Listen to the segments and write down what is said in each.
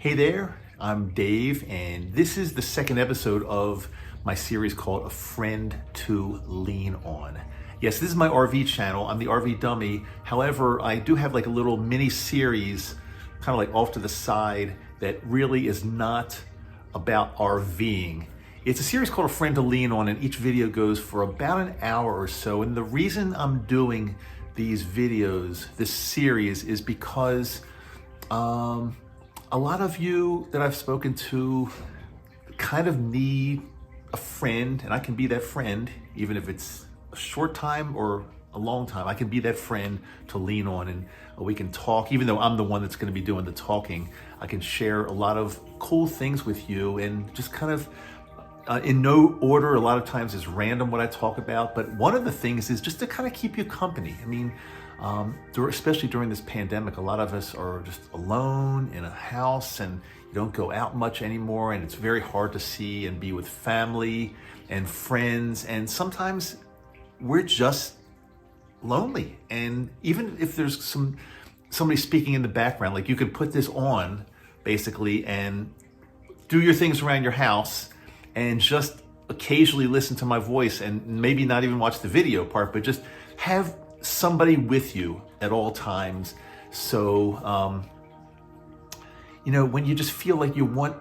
Hey there, I'm Dave, and this is the second episode of my series called A Friend to Lean On. Yes, this is my RV channel. I'm the RV dummy. However, I do have like a little mini series kind of like off to the side that really is not about RVing. It's a series called A Friend to Lean On, and each video goes for about an hour or so. And the reason I'm doing these videos, this series, is because a lot of you that I've spoken to kind of need a friend, and I can be that friend, even if it's a short time or a long time. I can be that friend to lean on, and we can talk. Even though I'm the one that's going to be doing the talking, I can share a lot of cool things with you, and just kind of in no order. A lot of times it's random what I talk about, but one of the things is just to kind of keep you company. I mean, especially during this pandemic, a lot of us are just alone in a house, and you don't go out much anymore, and it's very hard to see and be with family and friends, and sometimes we're just lonely. And even if there's somebody speaking in the background, like you could put this on basically and do your things around your house and just occasionally listen to my voice, and maybe not even watch the video part, but just have somebody with you at all times. So, when you just feel like you want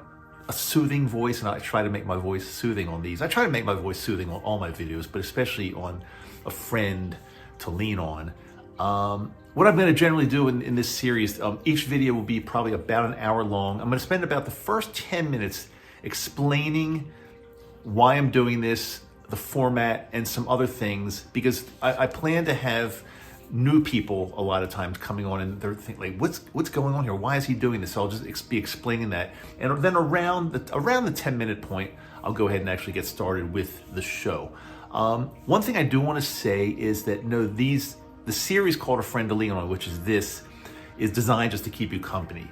a soothing voice, and I try to make my voice soothing on these. I try to make my voice soothing on all my videos, but especially on A Friend to Lean On. What I'm going to generally do in this series, each video will be probably about an hour long. I'm going to spend about the first 10 minutes explaining why I'm doing this, the format, and some other things, because I plan to have new people a lot of times coming on, and they're thinking like, what's going on here? Why is he doing this? So I'll just be explaining that, and then around the 10-minute point, I'll go ahead and actually get started with the show. One thing I do want to say is that the series called A Friend to Lean On, which is designed just to keep you company.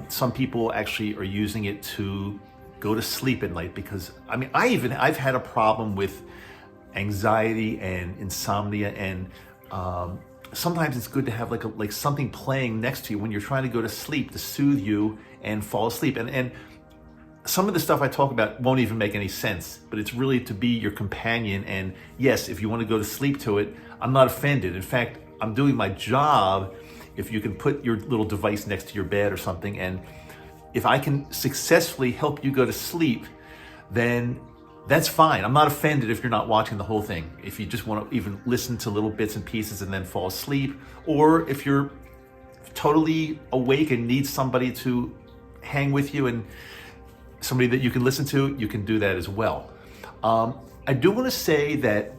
Some people actually are using it to go to sleep at night, because I mean, I've had a problem with anxiety and insomnia, and sometimes it's good to have like something playing next to you when you're trying to go to sleep to soothe you and fall asleep. And some of the stuff I talk about won't even make any sense, but it's really to be your companion. And yes, if you want to go to sleep to it, I'm not offended. In fact, I'm doing my job if you can put your little device next to your bed or something, and if I can successfully help you go to sleep, then that's fine. I'm not offended if you're not watching the whole thing. If you just want to even listen to little bits and pieces and then fall asleep, or if you're totally awake and need somebody to hang with you and somebody that you can listen to, you can do that as well. I do want to say that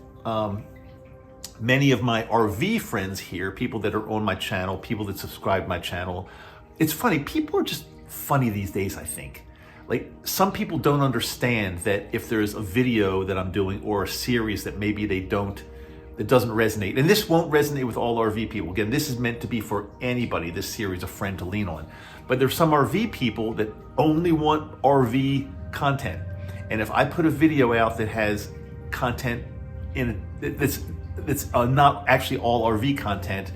many of my RV friends here, people that are on my channel, people that subscribe to my channel, it's funny, people are just funny these days, I think. Like, some people don't understand that if there's a video that I'm doing or a series that maybe that doesn't resonate, and this won't resonate with all RV people. Again, this is meant to be for anybody, this series, A Friend to Lean On. But there's some RV people that only want RV content. And if I put a video out that has content in it that's not actually all RV content,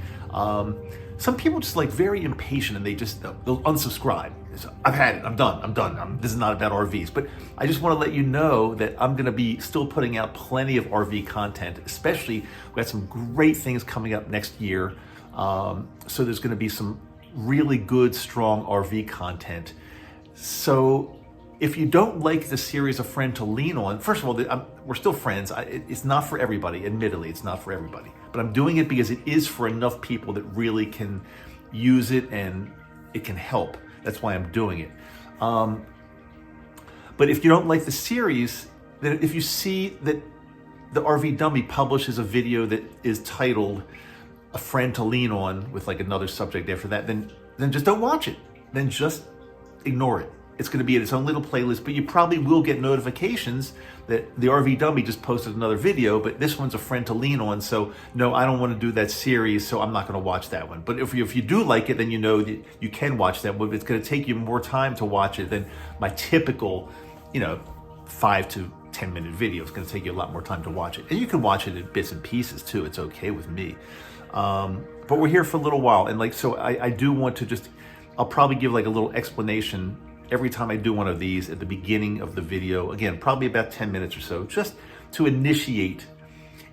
some people just like very impatient, and they'll unsubscribe. So, I've had it, I'm done. This is not about RVs. But I just want to let you know that I'm going to be still putting out plenty of RV content, especially we got some great things coming up next year. So there's going to be some really good, strong RV content. So if you don't like the series A Friend to Lean On, first of all, we're still friends. It's not for everybody, admittedly, it's not for everybody. But I'm doing it because it is for enough people that really can use it and it can help. That's why I'm doing it. But if you don't like the series, then if you see that the RV Dummy publishes a video that is titled A Friend to Lean On with like another subject after that, then just don't watch it. Then just ignore it. It's going to be in its own little playlist, but you probably will get notifications that the RV Dummy just posted another video, but this one's A Friend to Lean On, so no, I don't want to do that series, so I'm not going to watch that one. But if you do like it, then you know that you can watch that one, but it's going to take you more time to watch it than my typical, 5 to 10 minute video. It's going to take you a lot more time to watch it. And you can watch it in bits and pieces too. It's okay with me. But we're here for a little while. And so I do want to just I'll probably give like a little explanation every time I do one of these at the beginning of the video. Again, probably about 10 minutes or so, just to initiate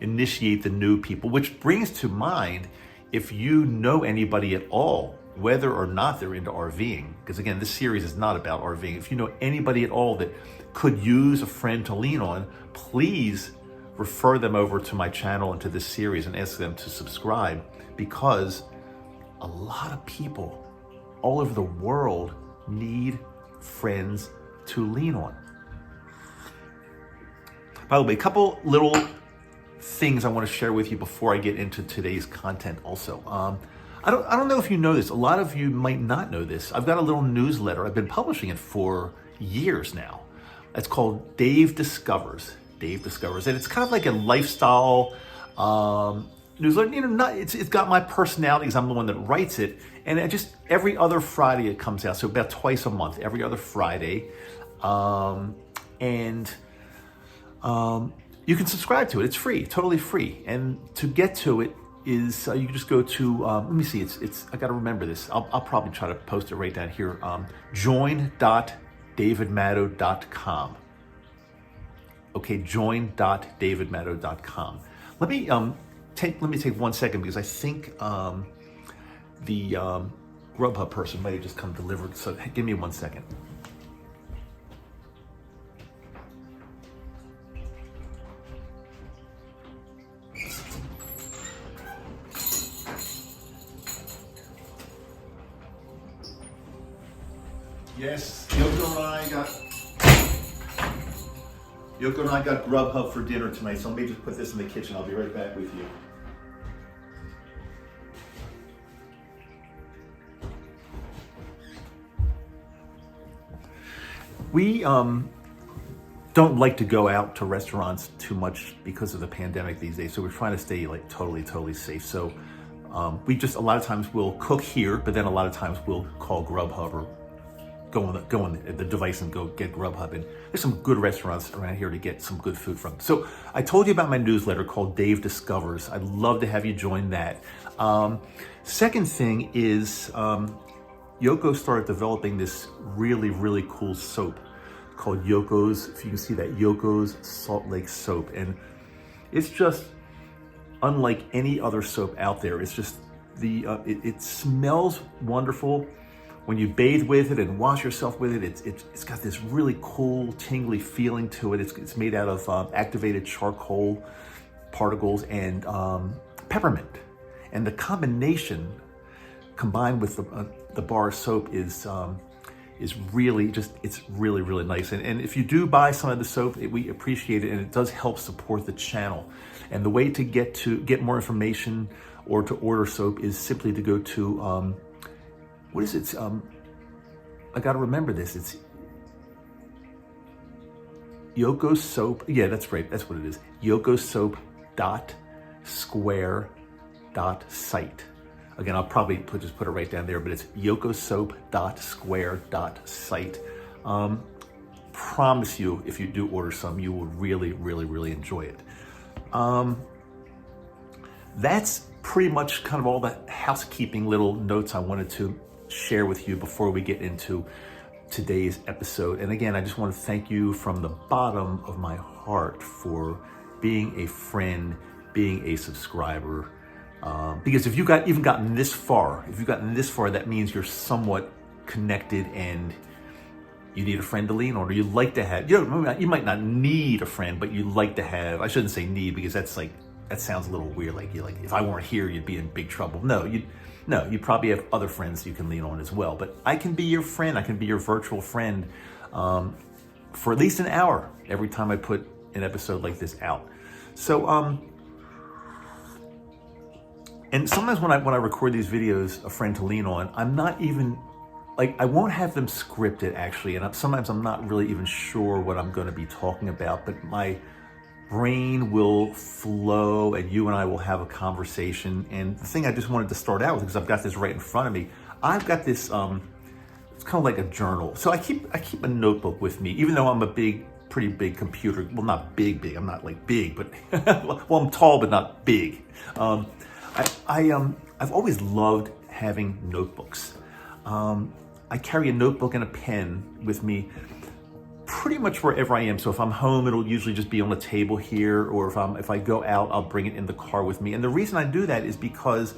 the new people, which brings to mind, if you know anybody at all, whether or not they're into RVing, because again, this series is not about RVing. If you know anybody at all that could use a friend to lean on, please refer them over to my channel and to this series and ask them to subscribe, because a lot of people all over the world need friends to lean on. By the way, a couple little things I want to share with you before I get into today's content also. I don't know if you know this. A lot of you might not know this. I've got a little newsletter. I've been publishing it for years now. It's called Dave Discovers. Dave Discovers. And it's kind of like a lifestyle newsletter. You know, it's got my personality because I'm the one that writes it. And every other Friday it comes out. So about twice a month, every other Friday. You can subscribe to it. It's free, totally free. And to get to it is you can just go to, let me see, I got to remember this. I'll probably try to post it right down here. Join.davidmaddo.com. Okay, join.davidmaddo.com. Let me take 1 second, because I think the Grubhub person might have just come delivered. So give me 1 second. Yes, Yoko and I got Grubhub for dinner tonight, so let me just put this in the kitchen. I'll be right back with you. We don't like to go out to restaurants too much because of the pandemic these days, so we're trying to stay like totally safe. So we just, a lot of times we'll cook here, but then a lot of times we'll call Grubhub or go on the device and go get Grubhub. And there's some good restaurants around here to get some good food from. So I told you about my newsletter called Dave Discovers. I'd love to have you join that. Second thing is Yoko started developing this really cool soap called Yoko's, if you can see that, Yoko's Salt Lake Soap. And it's just unlike any other soap out there. It's just, it smells wonderful. When you bathe with it and wash yourself with it, it's got this really cool, tingly feeling to it. It's made out of activated charcoal particles and peppermint. And the combination, combined with the bar soap, is really just, it's really nice. And if you do buy some of the soap, we appreciate it, and it does help support the channel. And the way to get more information or to order soap is simply to go to what is it? I got to remember this. It's Yoko Soap. Yeah, that's right. That's what it is. yokosoap.square.site. Again, I'll probably just put it right down there, but it's yokosoap.square.site. Promise you, if you do order some, you will really enjoy it. That's pretty much kind of all the housekeeping little notes I wanted to share with you before we get into today's episode. And again, I just want to thank you from the bottom of my heart for being a friend, being a subscriber. Because if you've gotten this far, that means you're somewhat connected and you need a friend to lean on, or you like to have, you might not need a friend, but you like to have, I shouldn't say need, because that sounds a little weird. Like if I weren't here, you'd be in big trouble. No, you probably have other friends you can lean on as well. But I can be your friend. I can be your virtual friend for at least an hour every time I put an episode like this out. So, and sometimes when I record these videos, a friend to lean on, I'm not even, I won't have them scripted actually. And sometimes I'm not really even sure what I'm going to be talking about, but my brain will flow and you and I will have a conversation. And the thing I just wanted to start out with, because I've got this right in front of me, I've got this, it's kind of like a journal. So I keep a notebook with me, even though I'm pretty big computer. Well, not big, I'm not like big, but, well, I'm tall, but not big. I've always loved having notebooks. I carry a notebook and a pen with me pretty much wherever I am. So if I'm home, it'll usually just be on the table here, or if I go out, I'll bring it in the car with me. And the reason I do that is because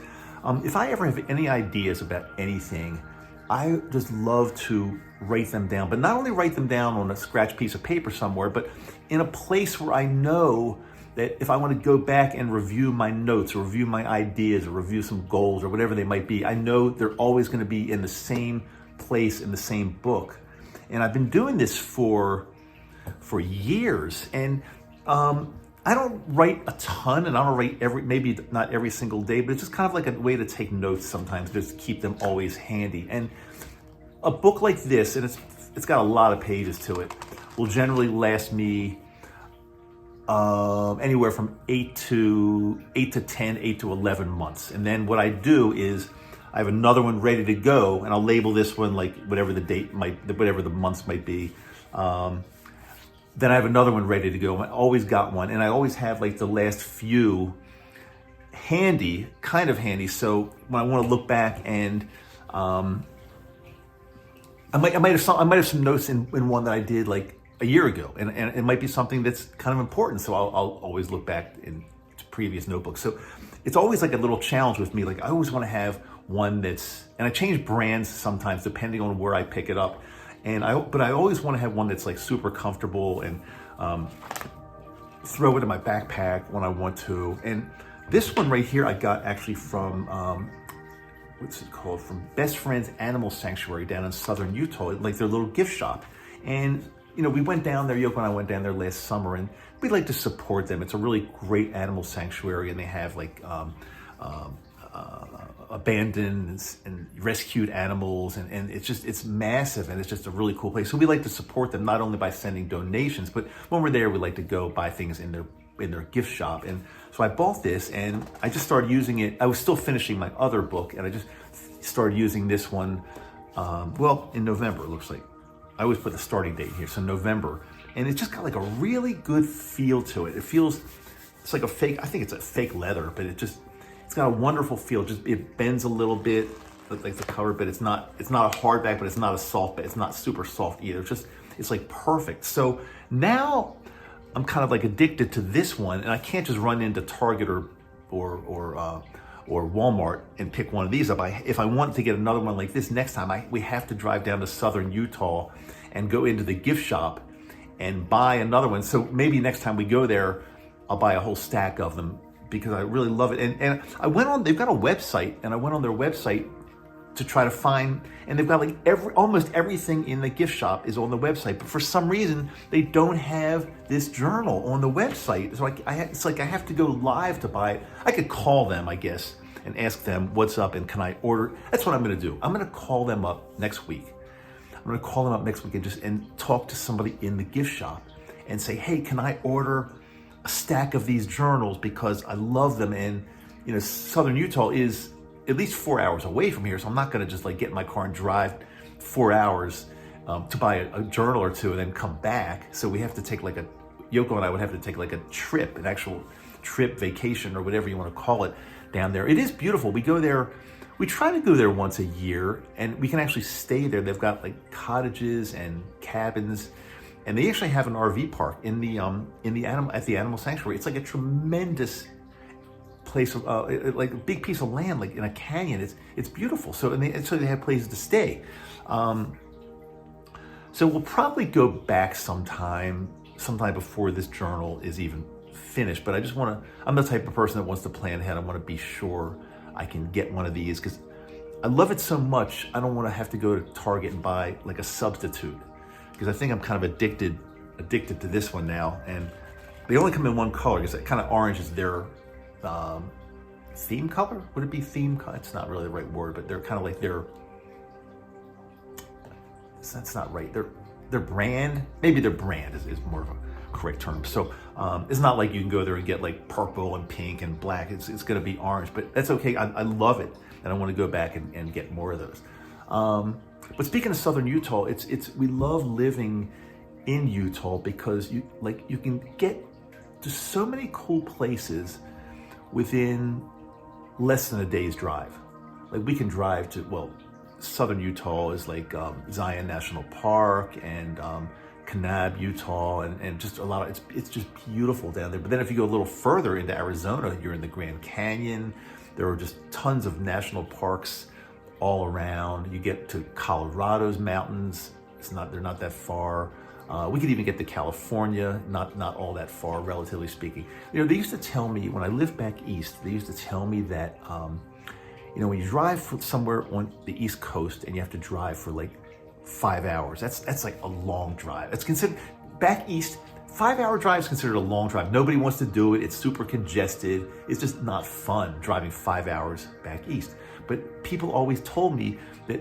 if I ever have any ideas about anything, I just love to write them down, but not only write them down on a scratch piece of paper somewhere, but in a place where I know that if I want to go back and review my notes or review my ideas or review some goals or whatever they might be, I know they're always going to be in the same place in the same book. And I've been doing this for years, and I don't write a ton, and I don't write maybe not every single day, but it's just kind of like a way to take notes sometimes, just keep them always handy. And a book like this, and it's got a lot of pages to it, will generally last me anywhere from 8 to 10, 8 to 11 months. And then what I do is I have another one ready to go, and I'll label this one like whatever the date whatever the months might be. Then I have another one ready to go. I always got one, and I always have like the last few handy, kind of handy. So when I want to look back, and I might have some notes in one that I did like a year ago, and it might be something that's kind of important. So I'll always look back in previous notebooks. So it's always like a little challenge with me. Like I always want to have one that's, and I change brands sometimes depending on where I pick it up. But I always want to have one that's like super comfortable and throw it in my backpack when I want to. And this one right here I got actually from, what's it called? From Best Friends Animal Sanctuary down in southern Utah, like their little gift shop. And you know, we went down there, Yoko and I went down there last summer, and we'd like to support them. It's a really great animal sanctuary, and they have like abandoned and rescued animals, and it's massive, and it's just a really cool place. So we like to support them not only by sending donations, but when we're there, we like to go buy things in their gift shop. And so I bought this, and I just started using it. I was still finishing my other book, and I just started using this one. In November, it looks like. I always put the starting date here, so November, and it's just got like a really good feel to it. It's like a fake. I think it's a fake leather, but it's got a wonderful feel. Just it bends a little bit, like the cover, but it's not a hardback, but it's not a soft, but it's not super soft either. It's like perfect. So now I'm kind of like addicted to this one, and I can't just run into Target or Walmart and pick one of these up. If I want to get another one like this next time, we have to drive down to southern Utah and go into the gift shop and buy another one. So maybe next time we go there, I'll buy a whole stack of them, because I really love it. And they've got a website, and I went on their website to try to find, and they've got like almost everything in the gift shop is on the website, but for some reason they don't have this journal on the website. So it's like I have to go live to buy it. I could call them, I guess, and ask them what's up and can I order. That's what I'm going to do. I'm going to call them up next week. And talk to somebody in the gift shop and say, hey, can I order a stack of these journals, because I love them. And you know, southern Utah is at least 4 hours away from here, so I'm not going to just like get in my car and drive 4 hours to buy a journal or two and then come back. So we have to take Yoko and I would have to take like an actual trip, vacation, or whatever you want to call it, down there. It is beautiful. We go there. We try to go there once a year, and we can actually stay there. They've got like cottages and cabins, and they actually have an RV park at the animal sanctuary. It's like a tremendous place, like a big piece of land, like in a canyon. It's beautiful. So they have places to stay. So we'll probably go back sometime before this journal is even finished. But I'm the type of person that wants to plan ahead. I want to be sure I can get one of these, because I love it so much. I don't want to have to go to Target and buy like a substitute, because I think I'm kind of addicted to this one now. And they only come in one color, because that kind of orange is their theme color. Would it be theme color? It's not really the right word, but they're kind of like that's not right. Their brand, maybe their brand is more of a correct term. So it's not like you can go there and get like purple and pink and black. It's going to be orange, but that's okay. I love it, and I want to go back and get more of those. But speaking of southern Utah, we love living in Utah, because you can get to so many cool places within less than a day's drive. Like we can drive to southern Utah is like Zion National Park and Kanab, Utah, and just a lot of, it's just beautiful down there. But then if you go a little further into Arizona, you're in the Grand Canyon. There are just tons of national parks all around. You get to Colorado's mountains. They're not that far. We could even get to California, not all that far, relatively speaking. They used to tell me, when I lived back east, they used to tell me that, when you drive somewhere on the East Coast and you have to drive for like 5 hours, that's like a long drive. It's considered, back east, 5-hour drive is considered a long drive. Nobody wants to do it. It's super congested. It's just not fun driving 5 hours back east. But people always told me that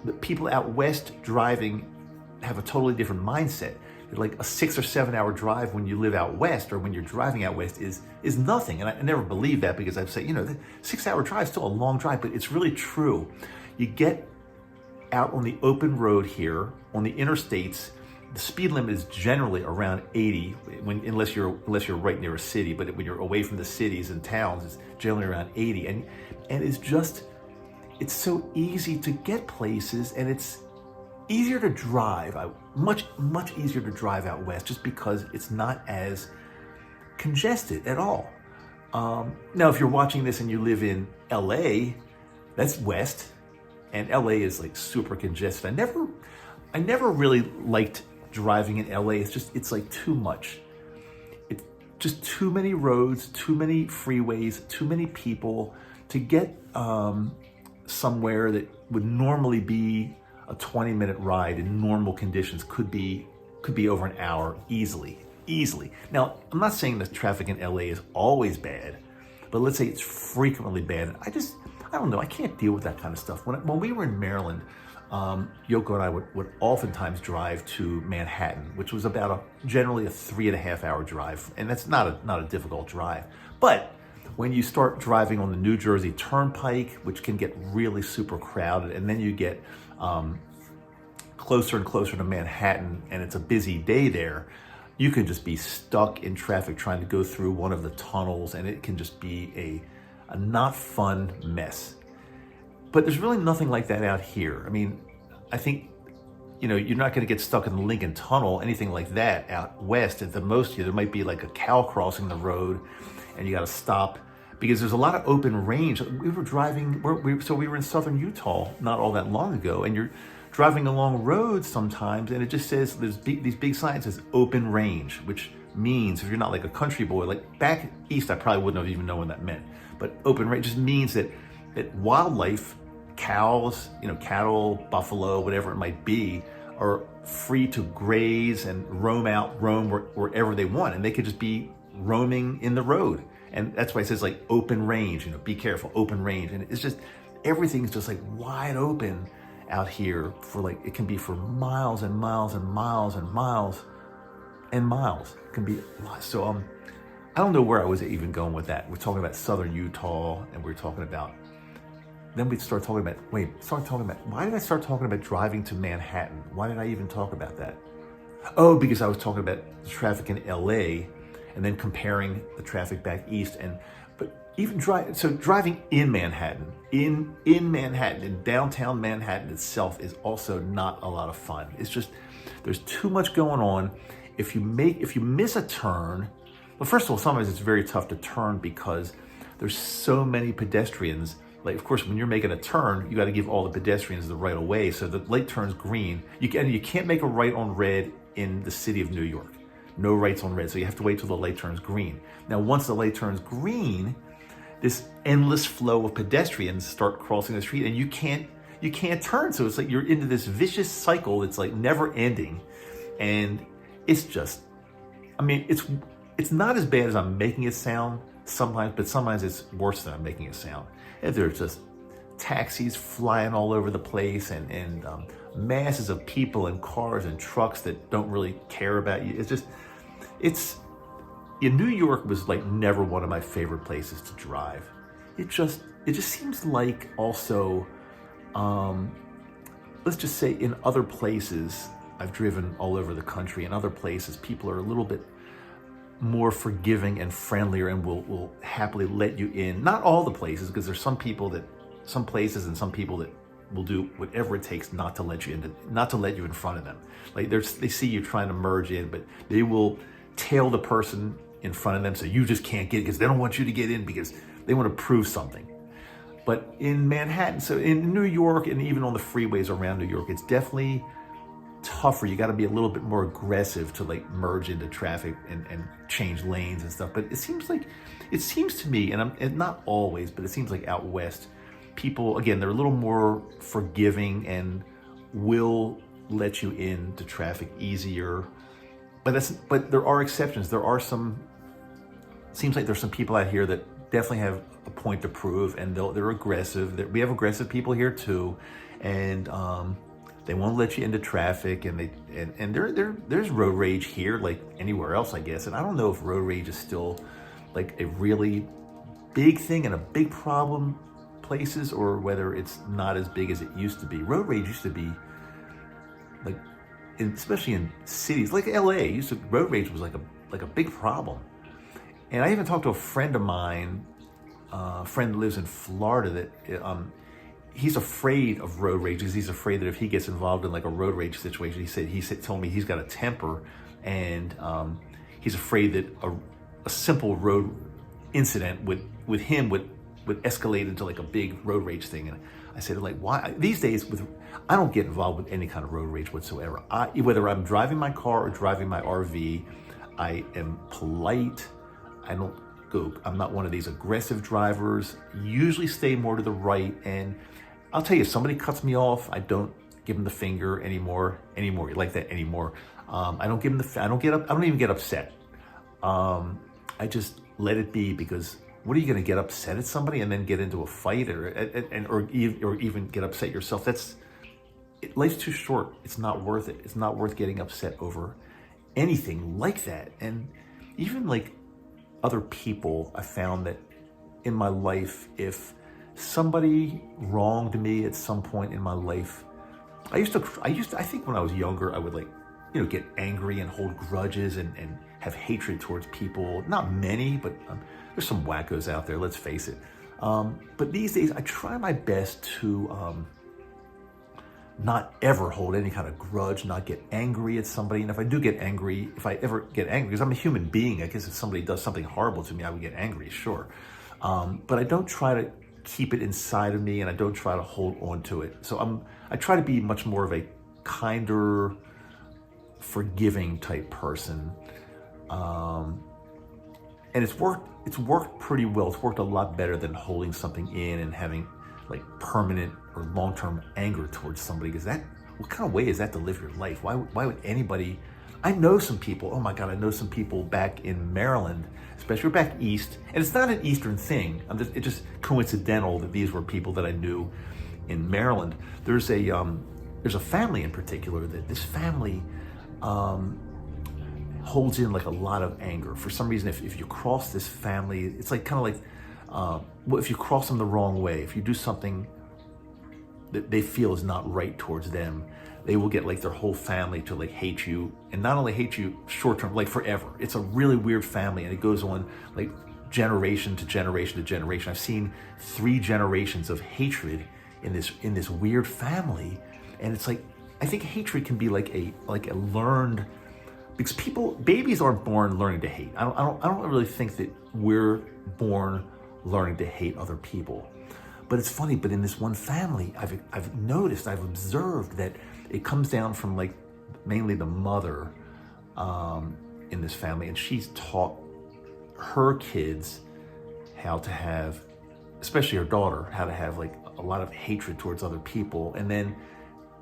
the people out west driving have a totally different mindset. Like a 6 or 7 hour drive when you live out west, or when you're driving out west, is nothing. And I never believed that, because I'd say, the 6 hour drive is still a long drive, but it's really true. You get out on the open road here, on the interstates, the speed limit is generally around 80, unless you're right near a city. But when you're away from the cities and towns, it's generally around 80. And it's so easy to get places, and it's easier to drive, much easier to drive out west, just because it's not as congested at all. Now, if you're watching this and you live in LA, that's west, and LA is like super congested. I never really liked driving in LA. It's like too much. It's just too many roads, too many freeways, too many people to get somewhere that would normally be a 20-minute ride in normal conditions could be over an hour easily. Now, I'm not saying that traffic in LA is always bad, but let's say it's frequently bad. I don't know, I can't deal with that kind of stuff. When we were in Maryland, Yoko and I would oftentimes drive to Manhattan, which was generally a 3.5 hour drive. And that's not a difficult drive. But when you start driving on the New Jersey Turnpike, which can get really super crowded, and then you get closer and closer to Manhattan, and it's a busy day there, you can just be stuck in traffic trying to go through one of the tunnels, and it can just be a not fun mess. But there's really nothing like that out here. I mean, I think, you're not going to get stuck in the Lincoln Tunnel, anything like that out west. At the most, there might be like a cow crossing the road, and you got to stop, because there's a lot of open range. We were driving, we were in southern Utah not all that long ago, and you're driving along roads sometimes, and it just says, there's these big signs that says open range, which means, if you're not like a country boy, like back east, I probably wouldn't have even known what that meant. But open range just means that wildlife, cows, cattle, buffalo, whatever it might be, are free to graze and roam wherever they want, and they could just be roaming in the road. And that's why it says like open range, be careful, open range. And it's just, everything's just like wide open out here for it can be for miles and miles and miles and miles and miles. It can be a lot. So I don't know where I was even going with that. We're talking about southern Utah, and we're talking about, then we start talking about, why did I start talking about driving to Manhattan? Why did I even talk about that? Oh, because I was talking about the traffic in LA, and then comparing the traffic back east. But even driving in Manhattan, in Manhattan, in downtown Manhattan itself, is also not a lot of fun. It's just, there's too much going on. If you miss a turn, well, first of all, sometimes it's very tough to turn because there's so many pedestrians. Like, of course, when you're making a turn, you got to give all the pedestrians the right of way. So the light turns green. You can't make a right on red in the city of New York. No rights on red. So you have to wait till the light turns green. Now, once the light turns green, this endless flow of pedestrians start crossing the street, and you can't turn. So it's like you're into this vicious cycle that's like never ending. And it's just, it's not as bad as I'm making it sound sometimes, but sometimes it's worse than I'm making it sound. And there's just taxis flying all over the place, and masses of people and cars and trucks that don't really care about you. New York was like never one of my favorite places to drive. It just seems like also, let's just say in other places, I've driven all over the country. In other places, people are a little bit more forgiving and friendlier, and will happily let you in. Not all the places, because there's some places and some people that will do whatever it takes not to let you in front of them. Like they see you trying to merge in, but they will tail the person in front of them so you just can't get, because they don't want you to get in because they want to prove something. But in Manhattan, so in New York, and even on the freeways around New York, it's definitely tougher. You got to be a little bit more aggressive to like merge into traffic and change lanes and stuff. But it seems to me, and not always, but it seems like out west, people, again, they're a little more forgiving and will let you into traffic easier. But there are exceptions. Seems like there's some people out here that definitely have a point to prove, and they're aggressive. We have aggressive people here too, and they won't let you into traffic, and there's road rage here like anywhere else, I guess. And I don't know if road rage is still like a really big thing and a big problem places, or whether it's not as big as it used to be. Road rage used to be like, especially in cities like LA, road rage was like a big problem. And I even talked to a friend of mine, a friend that lives in Florida, that he's afraid of road rage because he's afraid that if he gets involved in like a road rage situation, told me he's got a temper, and he's afraid that a simple road incident with him would escalate into like a big road rage thing. And I said, like, why? These days, I don't get involved with any kind of road rage whatsoever. Whether I'm driving my car or driving my RV, I am polite. I'm not one of these aggressive drivers. Usually stay more to the right. And I'll tell you, if somebody cuts me off, I don't give them the finger anymore, like that anymore. I don't give them I don't even get upset. I just let it be, because what are you going to get upset at somebody and then get into a fight or even get upset yourself? Life's too short. It's not worth it. It's not worth getting upset over anything like that. And even like other people, I found that in my life, if somebody wronged me at some point in my life, I think when I was younger, I would get angry and hold grudges and have hatred towards people. Not many, but there's some wackos out there, let's face it. But these days, I try my best to not ever hold any kind of grudge, not get angry at somebody. And if I ever get angry, because I'm a human being, I guess if somebody does something horrible to me, I would get angry, sure. But I don't try to keep it inside of me, and I don't try to hold on to it. So I try to be much more of a kinder, forgiving type person. And it's worked pretty well. It's worked a lot better than holding something in and having like permanent or long-term anger towards somebody. Because what kind of way is that to live your life? Why would anybody? I know some people, oh my God, I know some people back in Maryland, especially back east, and it's not an Eastern thing. It's just coincidental that these were people that I knew in Maryland. There's a family in particular that this family holds in like a lot of anger. For some reason, if you cross this family, it's like kind of like, if you cross them the wrong way, if you do something that they feel is not right towards them, they will get like their whole family to like hate you, and not only hate you short term, like forever. It's a really weird family, and it goes on like generation to generation to generation. I've seen 3 generations of hatred in this weird family, and it's like, I think hatred can be like a learned, because babies aren't born learning to hate. I don't really think that we're born learning to hate other people. But it's funny, but in this one family, I've observed that it comes down from like mainly the mother in this family, and she's taught her kids how to have, especially her daughter, how to have like a lot of hatred towards other people. And then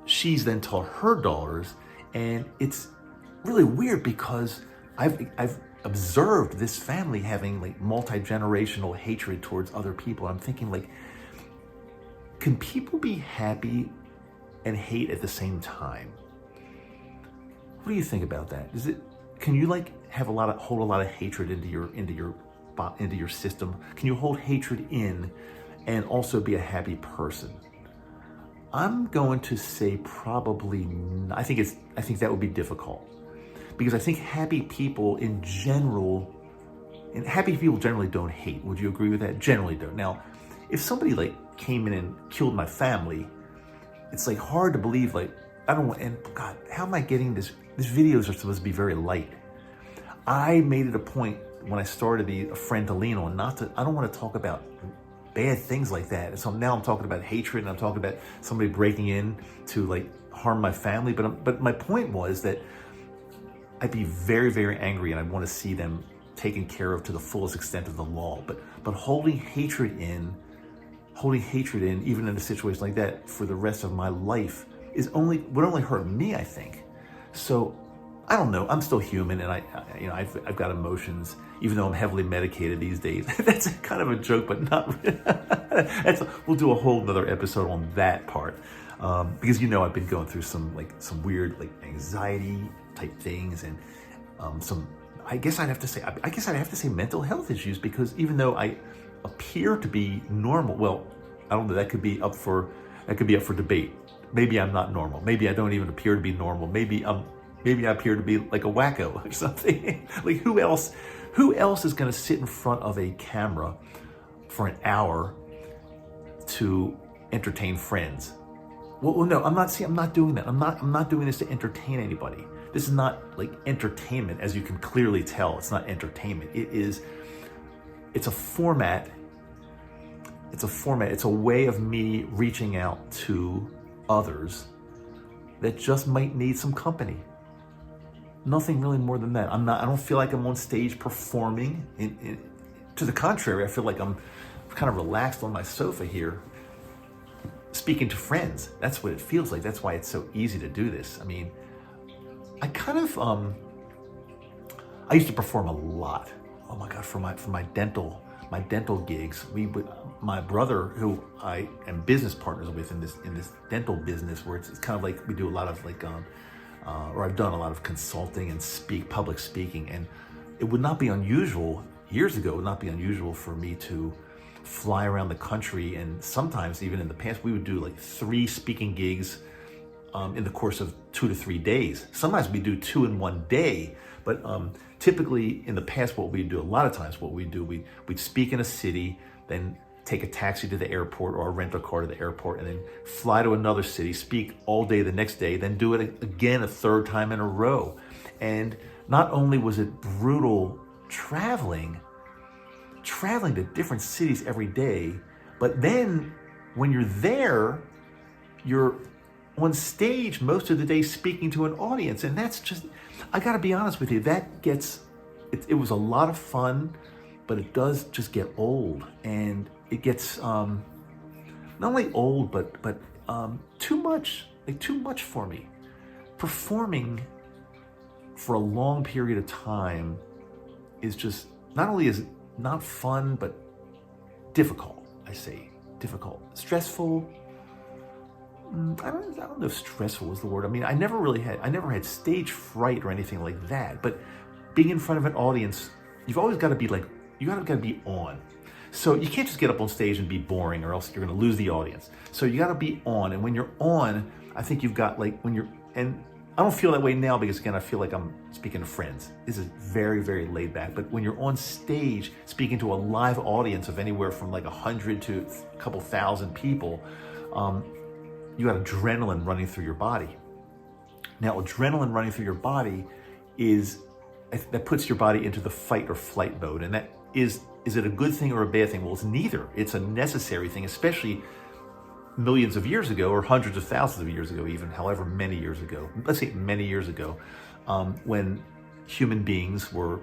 she's then taught her daughters, and it's really weird because I've observed this family having like multi-generational hatred towards other people. I'm thinking, like, can people be happy and hate at the same time? What do you think about that? Can you like hold a lot of hatred into your system? Can you hold hatred in and also be a happy person? I'm going to say probably not. I think that would be difficult, because I think happy people generally don't hate. Would you agree with that? Generally don't. Now, if somebody like came in and killed my family, it's like hard to believe, like, I don't want, and God, how am I getting this? These videos are supposed to be very light. I made it a point when I started to be a friend to lean on, I don't want to talk about bad things like that. And so now I'm talking about hatred, and I'm talking about somebody breaking in to like harm my family. But my point was that I'd be very, very angry, and I want to see them taken care of to the fullest extent of the law. But holding hatred in, even in a situation like that, for the rest of my life would only hurt me, I think. So I don't know. I'm still human, and I've got emotions, even though I'm heavily medicated these days. That's kind of a joke, but not really. We'll do a whole another episode on that part, because I've been going through some weird anxiety type things, and I guess I'd have to say mental health issues, because even though I appear to be normal, well, I don't know. That could be up for debate. Maybe I'm not normal. Maybe I don't even appear to be normal. Maybe I appear to be like a wacko or something. Like who else is going to sit in front of a camera for an hour to entertain friends? Well, no, I'm not doing that. I'm not doing this to entertain anybody. This is not like entertainment, as you can clearly tell. It's not entertainment. It's a format. It's a way of me reaching out to others that just might need some company. Nothing really more than that. I don't feel like I'm on stage performing. To the contrary, I feel like I'm kind of relaxed on my sofa here, speaking to friends. That's what it feels like. That's why it's so easy to do this. I mean, I kind of, I used to perform a lot. Oh my God, for my dental gigs, my brother, who I am business partners with in this dental business, where it's kind of like we do a lot of or I've done a lot of consulting and public speaking, and it would not be unusual years ago. It would not be unusual for me to fly around the country, and sometimes even in the past we would do like 3 speaking gigs in the course of 2 to 3 days. Sometimes we do 2 in one day, but typically in the past, we'd speak in a city, then take a taxi to the airport or rent a car to the airport, and then fly to another city, speak all day the next day, then do it again a third time in a row. And not only was it brutal traveling to different cities every day, but then when you're there, you're on stage most of the day speaking to an audience. And that's just, I gotta be honest with you, it was a lot of fun, but it does just get old. And it gets not only old, but too much for me. Performing for a long period of time is just, not only is it not fun, but difficult. I say difficult, stressful. I don't know if stressful was the word. I mean, I never had stage fright or anything like that. But being in front of an audience, you've always got to be be on. So you can't just get up on stage and be boring, or else you're going to lose the audience. So you got to be on. And when you're on, I think you've got and I don't feel that way now, because again, I feel like I'm speaking to friends. This is very, very laid back. But when you're on stage speaking to a live audience of anywhere from like 100 to a couple thousand people, you got adrenaline running through your body. Now, adrenaline running through your body that puts your body into the fight or flight mode. And that is it a good thing or a bad thing? Well, it's neither. It's a necessary thing, especially millions of years ago, or hundreds of thousands of years ago, even however many years ago. Let's say many years ago, when human beings were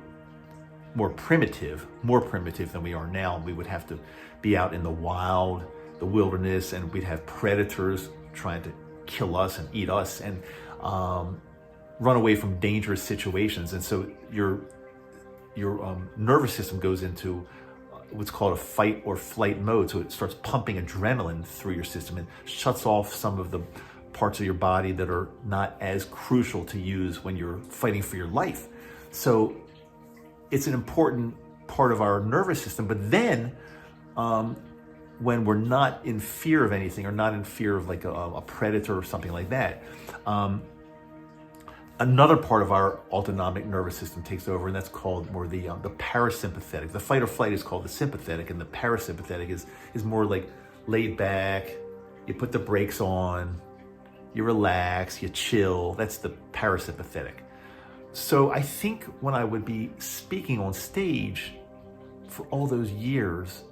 more primitive than we are now. We would have to be out in the wild, the wilderness, and we'd have predators trying to kill us and eat us, and run away from dangerous situations. And so your nervous system goes into what's called a fight or flight mode. So it starts pumping adrenaline through your system and shuts off some of the parts of your body that are not as crucial to use when you're fighting for your life. So it's an important part of our nervous system. But then when we're not in fear of anything, or not in fear of like a predator or something like that, another part of our autonomic nervous system takes over, and that's called more the parasympathetic. The fight or flight is called the sympathetic, and the parasympathetic is more like laid back. You put the brakes on, you relax, you chill. That's the parasympathetic. So I think when I would be speaking on stage for all those years,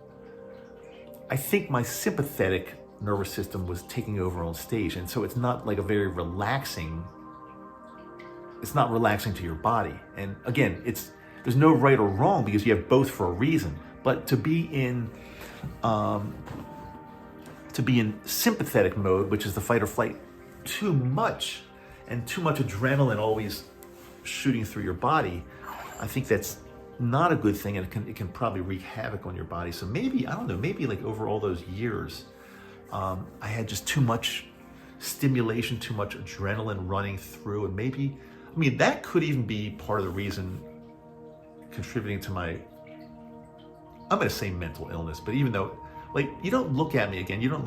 I think my sympathetic nervous system was taking over on stage. And so it's not like a very relaxing, it's not relaxing to your body. And again, there's no right or wrong because you have both for a reason. But to be in sympathetic mode, which is the fight or flight, too much adrenaline always shooting through your body, I think that's not a good thing, and it can probably wreak havoc on your body. So maybe, I don't know, maybe like over all those years, I had just too much stimulation, too much adrenaline running through, and maybe, I mean, that could even be part of the reason contributing to my, I'm going to say mental illness, but even though, like, you don't look at me, I don't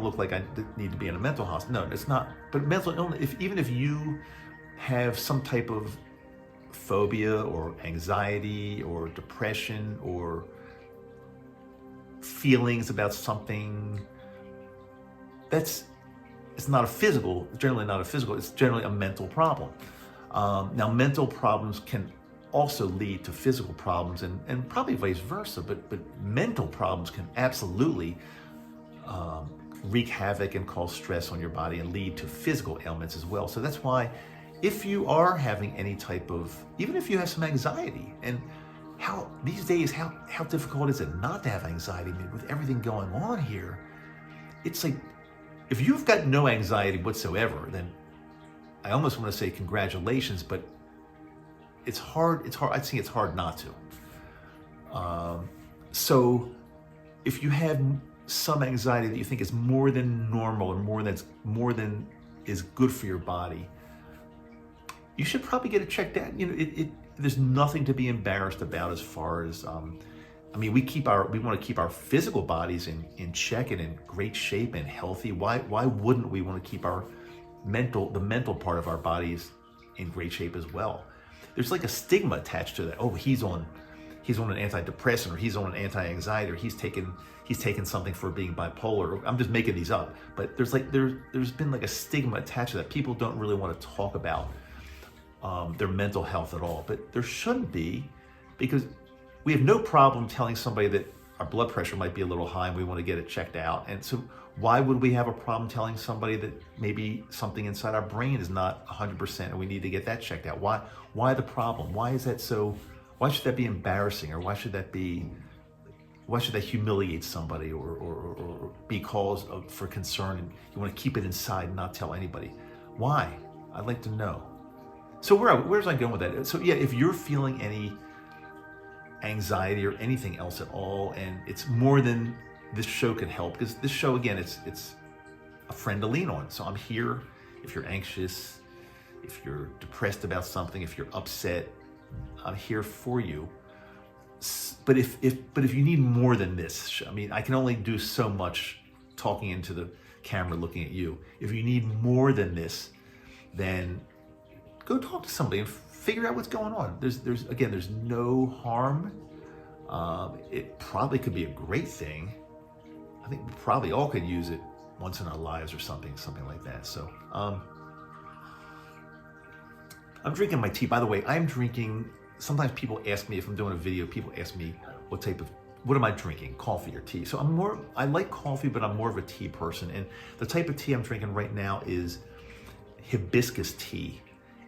look like I need to be in a mental hospital. No, it's not. But mental illness, even if you have some type of phobia or anxiety or depression or feelings about something, it's generally not a physical, it's generally a mental problem. Now, mental problems can also lead to physical problems, and probably vice versa, but mental problems can absolutely wreak havoc and cause stress on your body and lead to physical ailments as well. So that's why if you are having any type of, even if you have some anxiety, and these days, how difficult is it not to have anxiety? I mean, with everything going on here, it's like, if you've got no anxiety whatsoever, then I almost want to say congratulations, but it's hard. I'd say it's hard not to. So if you have some anxiety that you think is more than normal, or more than is good for your body, you should probably get it checked out. You know, there's nothing to be embarrassed about as far as, I mean, we want to keep our physical bodies in check and in great shape and healthy. Why wouldn't we want to keep the mental part of our bodies in great shape as well? There's like a stigma attached to that. Oh, he's on an antidepressant, or he's on an anti-anxiety, or he's taken something for being bipolar. I'm just making these up, but there's been like a stigma attached to that. People don't really want to talk about their mental health at all, but there shouldn't be, because we have no problem telling somebody that our blood pressure might be a little high and we want to get it checked out. And so why would we have a problem telling somebody that maybe something inside our brain is not 100% and we need to get that checked out? Why the problem? Why is that so? Why should that be embarrassing, or why should that humiliate somebody, or be cause for concern, and you want to keep it inside and not tell anybody? Why? I'd like to know. So where's I going with that? So yeah, if you're feeling any anxiety or anything else at all, and it's more than this show can help, because this show, again, it's a friend to lean on. So I'm here if you're anxious, if you're depressed about something, if you're upset, I'm here for you. But if you need more than this, I mean, I can only do so much talking into the camera, looking at you. If you need more than this, then go talk to somebody and figure out what's going on. There's no harm. It probably could be a great thing. I think we probably all could use it once in our lives or something like that. So I'm drinking my tea. By the way, I'm drinking, sometimes people ask me, if I'm doing a video, people ask me what am I drinking, coffee or tea? So I like coffee, but I'm more of a tea person. And the type of tea I'm drinking right now is hibiscus tea.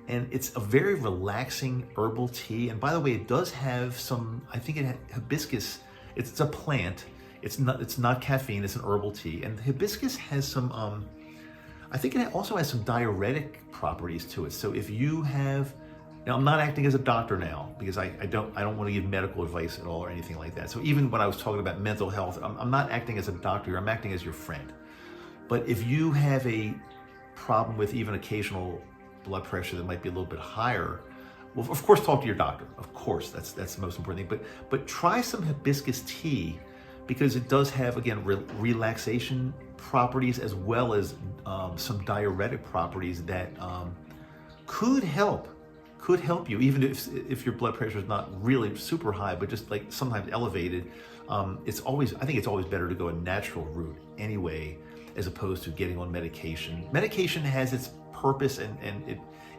And it's a very relaxing herbal tea. And by the way, it does have some, I think hibiscus, it's a plant. It's not caffeine, it's an herbal tea. And hibiscus has some, I think it also has some diuretic properties to it. So if you have, now I'm not acting as a doctor now, because I don't want to give medical advice at all or anything like that. So even when I was talking about mental health, I'm not acting as a doctor, I'm acting as your friend. But if you have a problem with even occasional blood pressure that might be a little bit higher, well, of course, talk to your doctor. Of course, that's the most important thing. But try some hibiscus tea, because it does have, again, relaxation properties as well as some diuretic properties that could help you, even if your blood pressure is not really super high, but just like sometimes elevated. I think it's always better to go a natural route anyway. as opposed to getting on medication. Medication has its purpose, and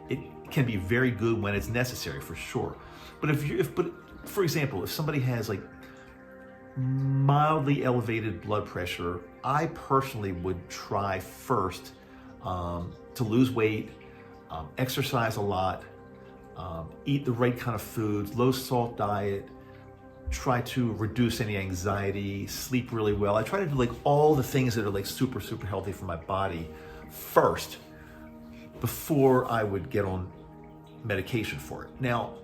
it can be very good when it's necessary, for sure. But for example, if somebody has like mildly elevated blood pressure, I personally would try first to lose weight, exercise a lot, eat the right kind of foods, low salt diet, try to reduce any anxiety, sleep really well. I try to do like all the things that are like super, super healthy for my body first before I would get on medication for it. Now,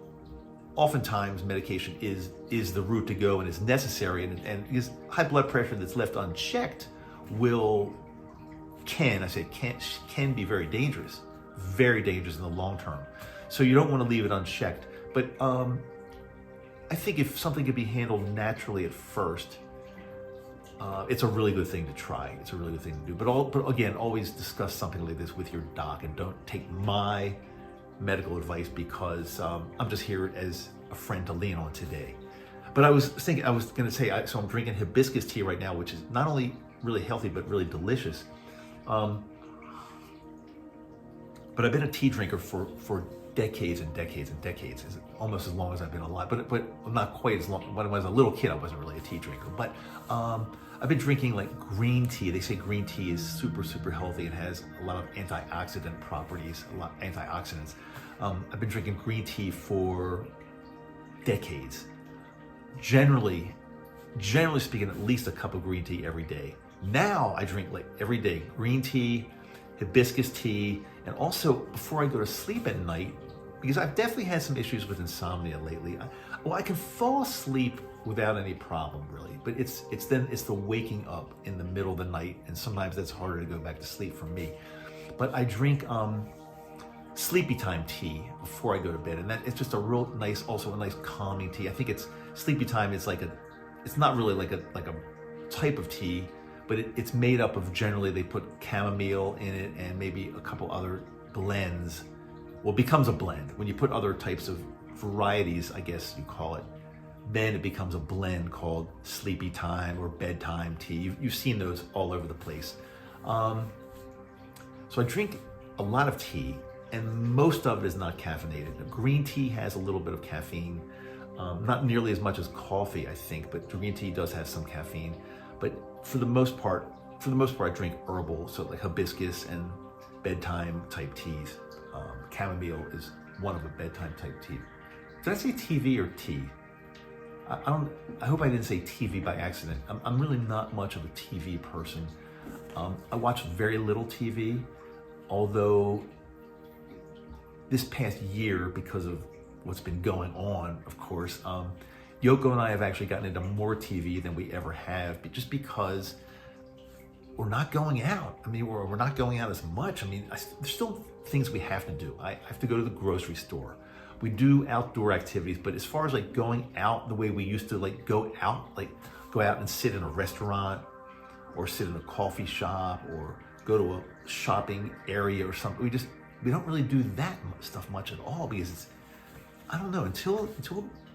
oftentimes medication is the route to go and is necessary, and because high blood pressure that's left unchecked can be very dangerous in the long term. So you don't want to leave it unchecked. But I think if something could be handled naturally at first, it's a really good thing to try. It's a really good thing to do. But again, always discuss something like this with your doc, and don't take my medical advice because I'm just here as a friend to lean on today. But I was going to say, so I'm drinking hibiscus tea right now, which is not only really healthy but really delicious. But I've been a tea drinker for decades and decades and decades, almost as long as I've been alive, but not quite as long. When I was a little kid, I wasn't really a tea drinker, but I've been drinking like green tea. They say green tea is super, super healthy. It has a lot of antioxidant properties, antioxidants. I've been drinking green tea for decades. Generally speaking, at least a cup of green tea every day. Now I drink like every day green tea, hibiscus tea, and also before I go to sleep at night, because I've definitely had some issues with insomnia lately. I can fall asleep without any problem, really, but it's the waking up in the middle of the night, and sometimes that's harder to go back to sleep for me. But I drink sleepy time tea before I go to bed, and that it's just a real nice, also a nice calming tea. I think it's sleepy time. It's not really like a type of tea, but it's made up of, generally they put chamomile in it and maybe a couple other blends. Well, it becomes a blend when you put other types of varieties, I guess you call it. Then it becomes a blend called sleepy time or bedtime tea. You've seen those all over the place. So I drink a lot of tea, and most of it is not caffeinated. Now, green tea has a little bit of caffeine, not nearly as much as coffee, I think, but green tea does have some caffeine. But for the most part, I drink herbal, so like hibiscus and bedtime type teas. Chamomile is one of the bedtime type teas. Did I say TV or tea? I hope I didn't say TV by accident. I'm really not much of a TV person. I watch very little TV, although this past year, because of what's been going on, of course, Yoko and I have actually gotten into more TV than we ever have, just because we're not going out. I mean, we're not going out as much. I mean, there's still things we have to do. I have to go to the grocery store. We do outdoor activities, but as far as like going out the way we used to like go out and sit in a restaurant or sit in a coffee shop or go to a shopping area or something, we don't really do that stuff much at all, because I don't know, until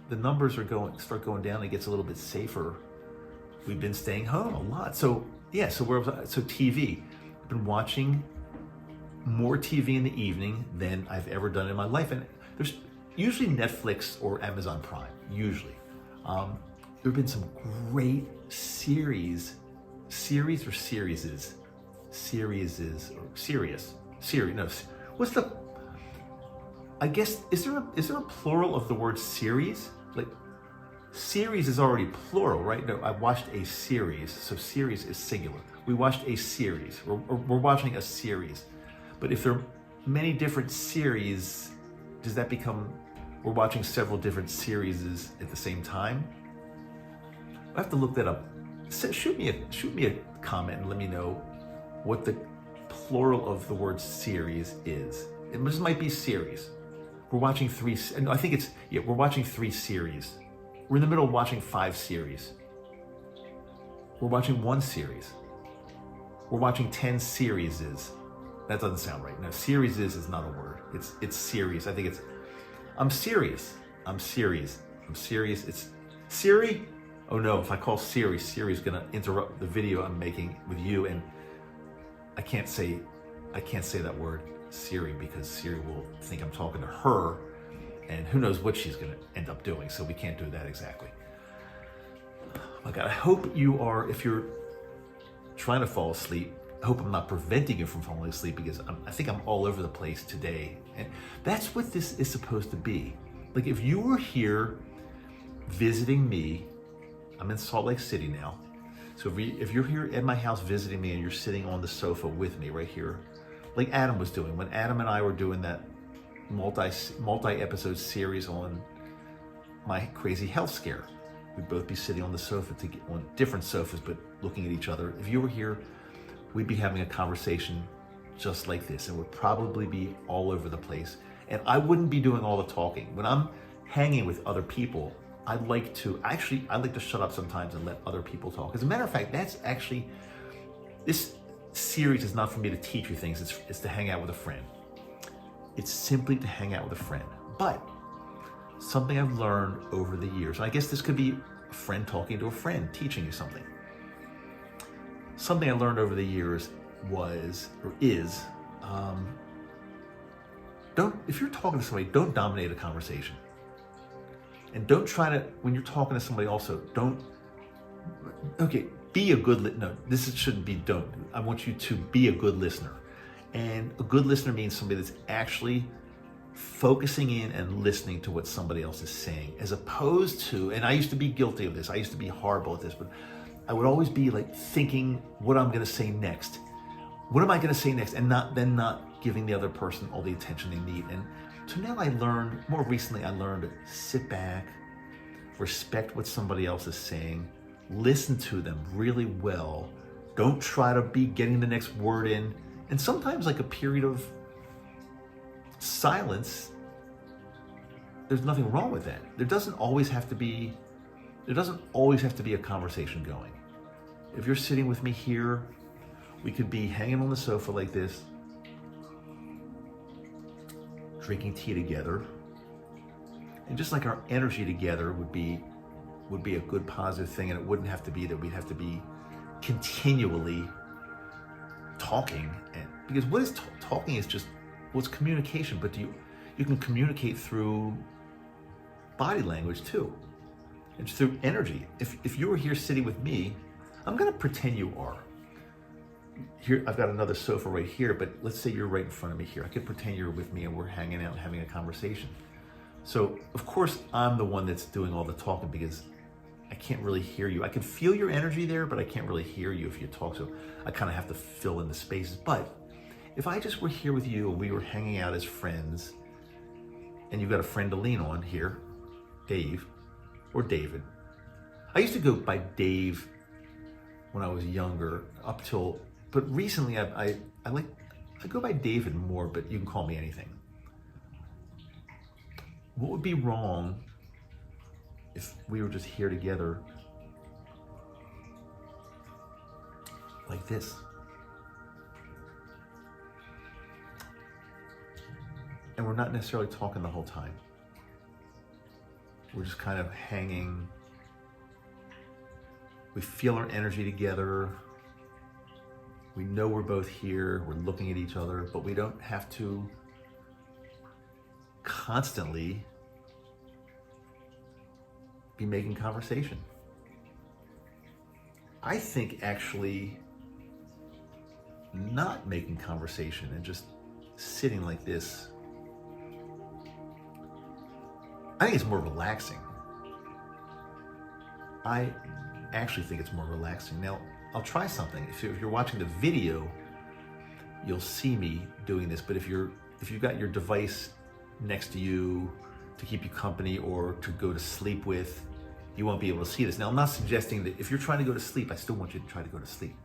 the numbers start going down, it gets a little bit safer. We've been staying home a lot. So yeah, so TV. I've been watching more TV in the evening than I've ever done in my life, and there's usually Netflix or Amazon Prime. Usually, there have been some great series. What's the? I guess is there a plural of the word series? Like, series is already plural, right? No, I watched a series, so series is singular. We watched a series. We're watching a series. But if there are many different series, does that become we're watching several different series at the same time? I have to look that up. Shoot me a comment and let me know what the plural of the word series is. It just might be series. We're watching we're watching 3 series. We're in the middle of watching 5 series. We're watching 1 series. We're watching 10 series. That doesn't sound right. No, series is not a word. It's series. I think it's, I'm serious. It's Siri? Oh no, if I call Siri's gonna interrupt the video I'm making with you, and I can't say that word Siri because Siri will think I'm talking to her, and who knows what she's going to end up doing. So we can't do that exactly. Oh my God, I hope if you're trying to fall asleep, I hope I'm not preventing you from falling asleep, because I think I'm all over the place today. And that's what this is supposed to be. Like, if you were here visiting me, I'm in Salt Lake City now. So if you're here at my house visiting me and you're sitting on the sofa with me right here, like Adam was doing, when Adam and I were doing that multi-episode series on my crazy health scare, we'd both be sitting on the sofa on different sofas, but looking at each other. If you were here, we'd be having a conversation just like this, and would probably be all over the place. And I wouldn't be doing all the talking. When I'm hanging with other people, I like to shut up sometimes and let other people talk. As a matter of fact, this series is not for me to teach you things, it's to hang out with a friend. It's simply to hang out with a friend. But something I've learned over the years, and I guess this could be a friend talking to a friend, teaching you something. Something I learned over the years is, if you're talking to somebody, don't dominate a conversation. And don't try to, when you're talking to somebody also, be a good, no, shouldn't be don't. I want you to be a good listener. And a good listener means somebody that's actually focusing in and listening to what somebody else is saying, as opposed to, and I used to be guilty of this, I used to be horrible at this, but I would always be like thinking what I'm going to say next. What am I going to say next? And not giving the other person all the attention they need. And so now more recently I learned to sit back, respect what somebody else is saying, listen to them really well. Don't try to be getting the next word in. And sometimes, like, a period of silence, there's nothing wrong with that. There doesn't always have to be a conversation going. If you're sitting with me here, we could be hanging on the sofa like this, drinking tea together, and just like our energy together would be a good positive thing, and it wouldn't have to be that we'd have to be continually talking. And because what is talking is just, it's communication, but you can communicate through body language too. It's through energy. If you were here sitting with me, I'm going to pretend you are. Here, I've got another sofa right here, but let's say you're right in front of me here. I could pretend you're with me and we're hanging out and having a conversation. So, of course, I'm the one that's doing all the talking because I can't really hear you. I can feel your energy there, but I can't really hear you if you talk, so I kind of have to fill in the spaces. But if I just were here with you and we were hanging out as friends, and you've got a friend to lean on here, Dave, or David. I used to go by Dave when I was younger, but recently I go by David more, but you can call me anything. What would be wrong if we were just here together like this? And we're not necessarily talking the whole time. We're just kind of hanging. We feel our energy together. We know we're both here. We're looking at each other, but we don't have to constantly be making conversation. I think actually not making conversation and just sitting like this, I think it's more relaxing. I actually think it's more relaxing. Now, I'll try something. If you're watching the video, you'll see me doing this, but if you've got your device next to you to keep you company or to go to sleep with, you won't be able to see this. Now, I'm not suggesting that if you're trying to go to sleep, I still want you to try to go to sleep.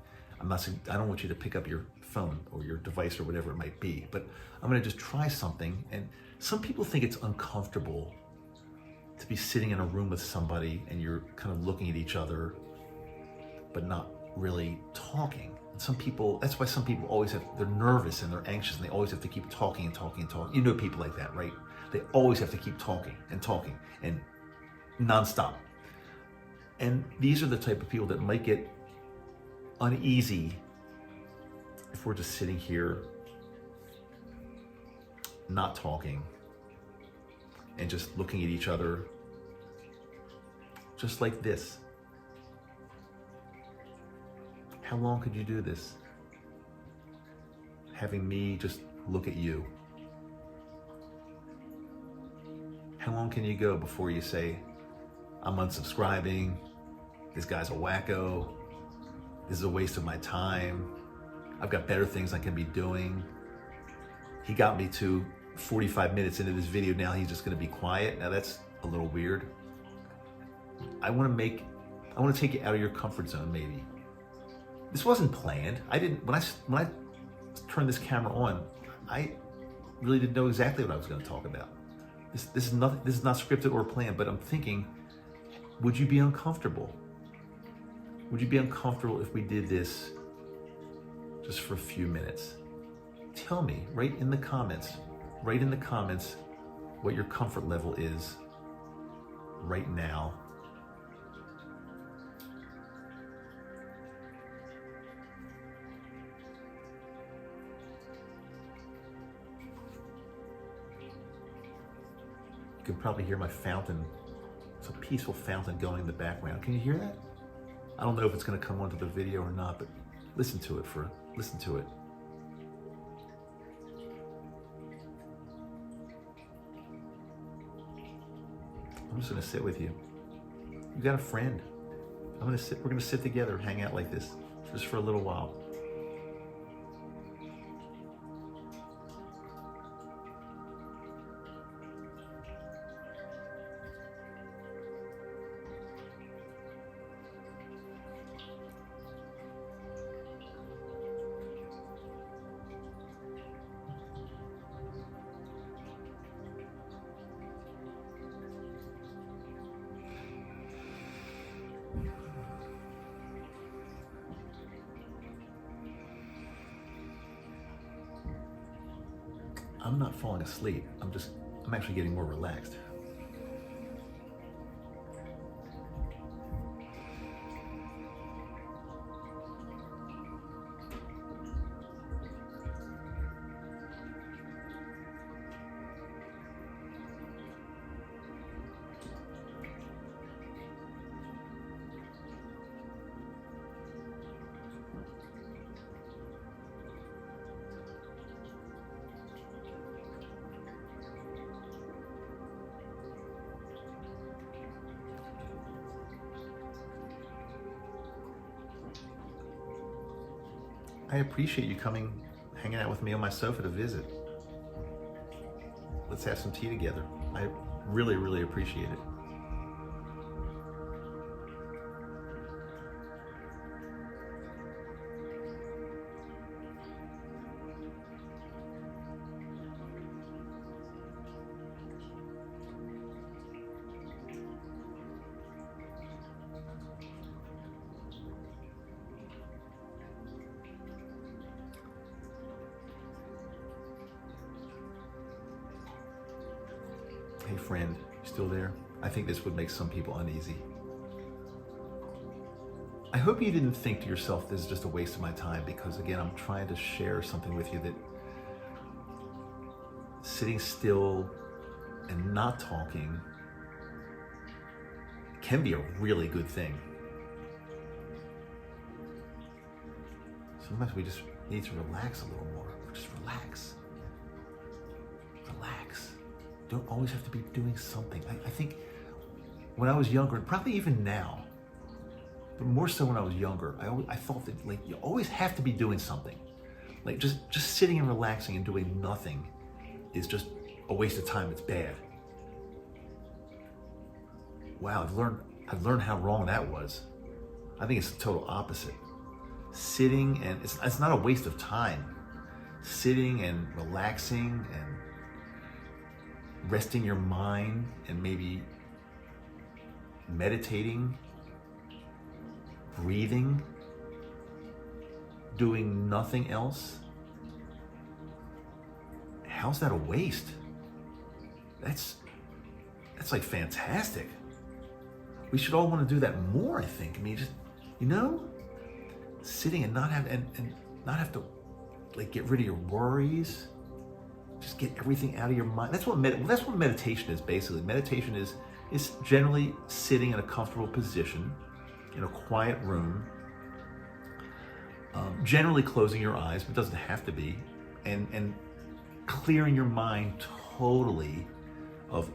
I don't want you to pick up your phone or your device or whatever it might be, but I'm gonna just try something. And some people think it's uncomfortable to be sitting in a room with somebody and you're kind of looking at each other, but not really talking. And that's why some people they're nervous and they're anxious and they always have to keep talking and talking and talking. You know people like that, right? They always have to keep talking and nonstop. And these are the type of people that might get uneasy if we're just sitting here, not talking, and just looking at each other, just like this. How long could you do this? Having me just look at you. How long can you go before you say, I'm unsubscribing, this guy's a wacko, this is a waste of my time, I've got better things I can be doing. He got me to 45 minutes into this video, now he's just gonna be quiet. Now that's a little weird. I wanna take you out of your comfort zone maybe. This wasn't planned. When I turned this camera on, I really didn't know exactly what I was gonna talk about. This is not scripted or planned, but I'm thinking, would you be uncomfortable? Would you be uncomfortable if we did this just for a few minutes? Tell me, write in the comments what your comfort level is right now. You can probably hear my fountain. It's a peaceful fountain going in the background. Can you hear that? I don't know if it's going to come onto the video or not, but listen to it. I'm just going to sit with you. You got a friend. We're going to sit together, hang out like this, just for a little while. I'm not falling asleep. I'm actually getting more relaxed. I appreciate you coming, hanging out with me on my sofa to visit. Let's have some tea together. I really, really appreciate it. Hey friend, you still there? I think this would make some people uneasy. I hope you didn't think to yourself this is just a waste of my time, because again, I'm trying to share something with you that sitting still and not talking can be a really good thing. Sometimes we just need to relax a little more. Just relax. Relax. Don't always have to be doing something. I think when I was younger, and probably even now, but more so when I was younger, I thought that like you always have to be doing something. Like just sitting and relaxing and doing nothing is just a waste of time. It's bad. Wow, I've learned how wrong that was. I think it's the total opposite. Sitting and it's not a waste of time. Sitting and relaxing and resting your mind and maybe meditating, breathing, doing nothing else. How's that a waste? That's like fantastic. We should all want to do that more, I think. I mean, just, sitting and not have to like get rid of your worries. Just get everything out of your mind. That's what meditation is basically. Meditation is generally sitting in a comfortable position in a quiet room, generally closing your eyes, but it doesn't have to be, and clearing your mind totally of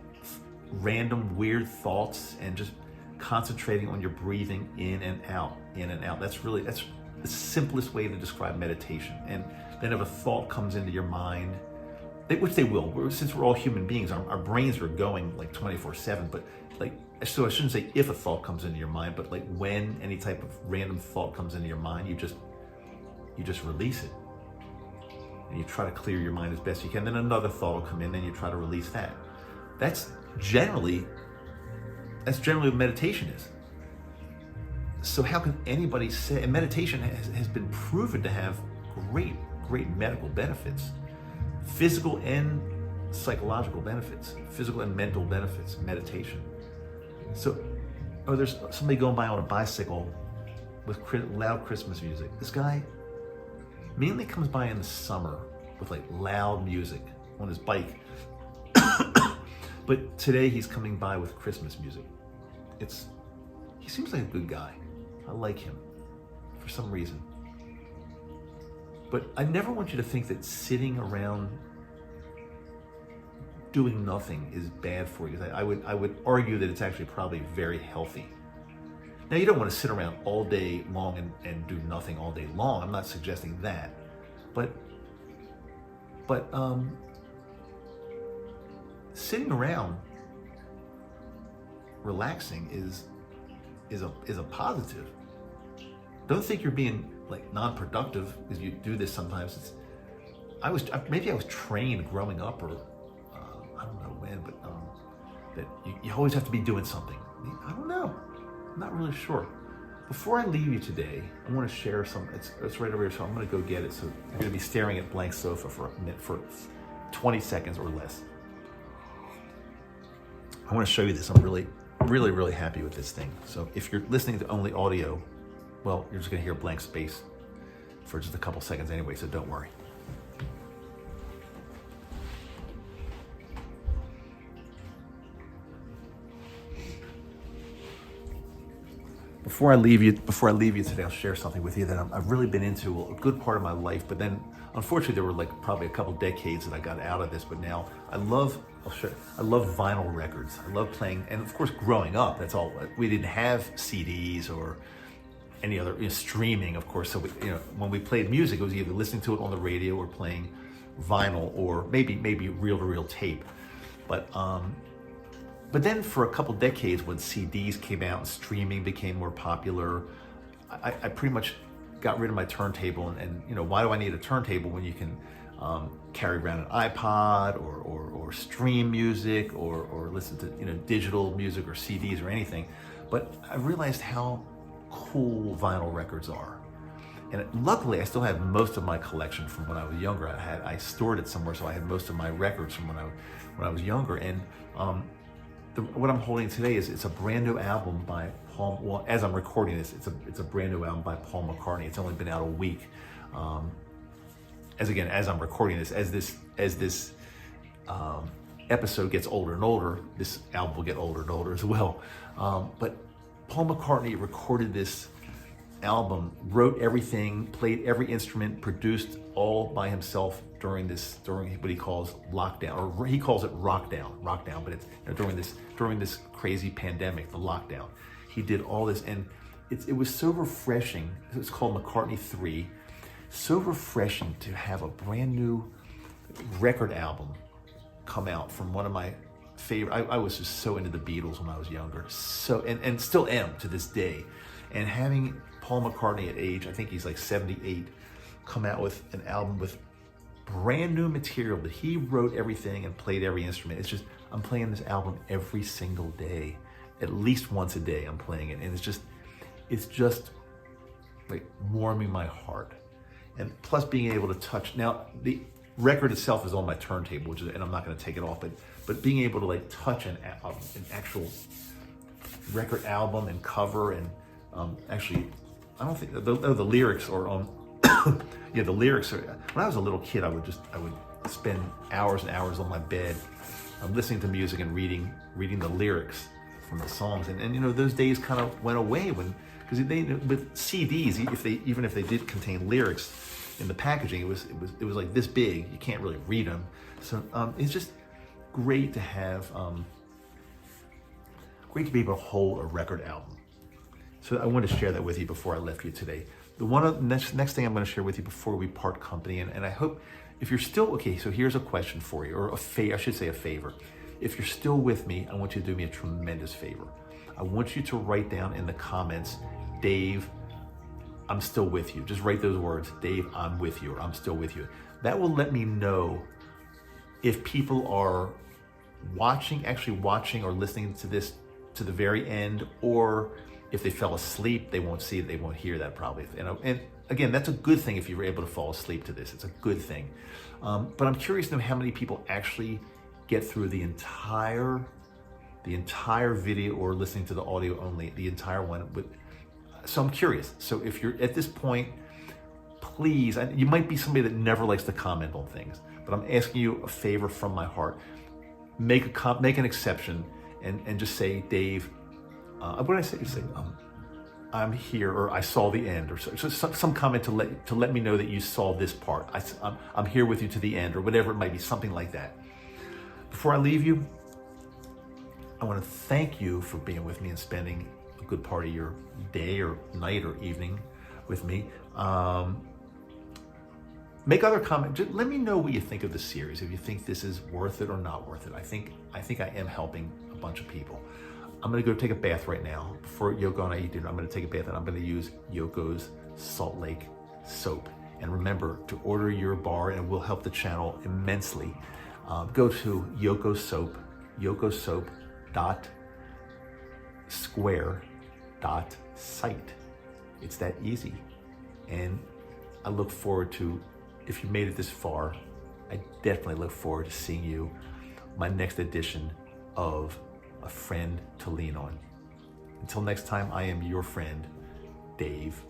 random weird thoughts and just concentrating on your breathing in and out, in and out. That's the simplest way to describe meditation. And then if a thought comes into your mind, which they will, since we're all human beings, our brains are going like 24/7, but like, so I shouldn't say if a thought comes into your mind, but like when any type of random thought comes into your mind, you just release it. And you try to clear your mind as best you can. Then another thought will come in, then you try to release that. That's generally what meditation is. So how can anybody say, and meditation has been proven to have great medical benefits, physical and psychological benefits, physical and mental benefits, meditation. So, there's somebody going by on a bicycle with loud Christmas music. This guy mainly comes by in the summer with like loud music on his bike. But today he's coming by with Christmas music. He seems like a good guy. I like him for some reason. But I never want you to think that sitting around doing nothing is bad for you. I would argue that it's actually probably very healthy. Now, you don't want to sit around all day long and do nothing all day long. I'm not suggesting that. But sitting around relaxing is a positive. Don't think you're being like non-productive because you do this sometimes. Maybe I was trained growing up, or I don't know when, but that you always have to be doing something. I don't know. I'm not really sure. Before I leave you today, I want to share some. It's right over here, so I'm going to go get it. So you're going to be staring at blank sofa for 20 seconds or less. I want to show you this. I'm really happy with this thing. So if you're listening to only audio, well, you're just going to hear blank space for just a couple seconds anyway, so don't worry. Before I leave you today, I'll share something with you that I've really been into a good part of my life, but then unfortunately there were like probably a couple decades that I got out of this, but now I love vinyl records. I love playing, and of course growing up, that's all, we didn't have CDs or any other streaming, of course, so when we played music, it was either listening to it on the radio or playing vinyl, or maybe reel-to-reel tape. But then for a couple decades, when CDs came out and streaming became more popular, I pretty much got rid of my turntable. And why do I need a turntable when you can carry around an iPod or stream music or listen to digital music or CDs or anything? But I realized how cool vinyl records are. And luckily, I still have most of my collection from when I was younger. I stored it somewhere, so I had most of my records from when I was younger. And what I'm holding today it's a brand new album by Paul. Well, as I'm recording this, it's a brand new album by Paul McCartney. It's only been out a week. As I'm recording this, as this episode gets older and older, this album will get older and older as well. But Paul McCartney recorded this album, wrote everything, played every instrument, produced all by himself during what he calls lockdown, or he calls it rockdown, but it's during this crazy pandemic, the lockdown. He did all this, and it was so refreshing. It's called McCartney 3. So refreshing to have a brand new record album come out from one of my favorite. I was just so into the Beatles when I was younger, so and still am to this day. And having Paul McCartney at age, I think he's like 78, come out with an album with brand new material that he wrote everything and played every instrument. It's just, I'm playing this album every single day, at least once a day I'm playing it. And it's just like warming my heart. And plus being able to touch, now the record itself is on my turntable, and I'm not going to take it off, but being able to like touch an actual record album and cover, and actually, I don't think the lyrics are on Yeah, the lyrics are, when I was a little kid, I would spend hours and hours on my bed listening to music and reading the lyrics from the songs. And you know, those days kind of went away because with CDs, even if they did contain lyrics in the packaging, it was like this big. You can't really read them. So it's just great to have, great to be able to hold a record album. So I wanted to share that with you before I left you today. The next thing I'm going to share with you before we part company, and I hope if you're still, okay, so here's a question for you, or I should say a favor. If you're still with me, I want you to do me a tremendous favor. I want you to write down in the comments, Dave, I'm still with you. Just write those words, Dave, I'm with you, or I'm still with you. That will let me know if people are actually watching or listening to this to the very end, or if they fell asleep, they won't see it, they won't hear that probably. And again, that's a good thing if you were able to fall asleep to this. It's a good thing. But I'm curious to know how many people actually get through the entire video, or listening to the audio only, the entire one. So I'm curious. So if you're at this point, please, you might be somebody that never likes to comment on things, but I'm asking you a favor from my heart. Make an exception and just say, Dave, what did I say? Say, I'm here, or I saw the end, or some comment to let me know that you saw this part. I'm here with you to the end, or whatever it might be, something like that. Before I leave you, I want to thank you for being with me and spending a good part of your day or night or evening with me. Make other comments. Just let me know what you think of the series, if you think this is worth it or not worth it. I think I am helping a bunch of people. I'm gonna go take a bath right now. Before Yoko and I eat dinner, I'm gonna take a bath, and I'm gonna use Yoko's Salt Lake soap. And remember to order your bar, and it will help the channel immensely. Go to yokosoap.square.site. It's that easy. And I look forward to, if you made it this far, I definitely look forward to seeing you my next edition of A Friend to Lean On. Until next time, I am your friend, Dave.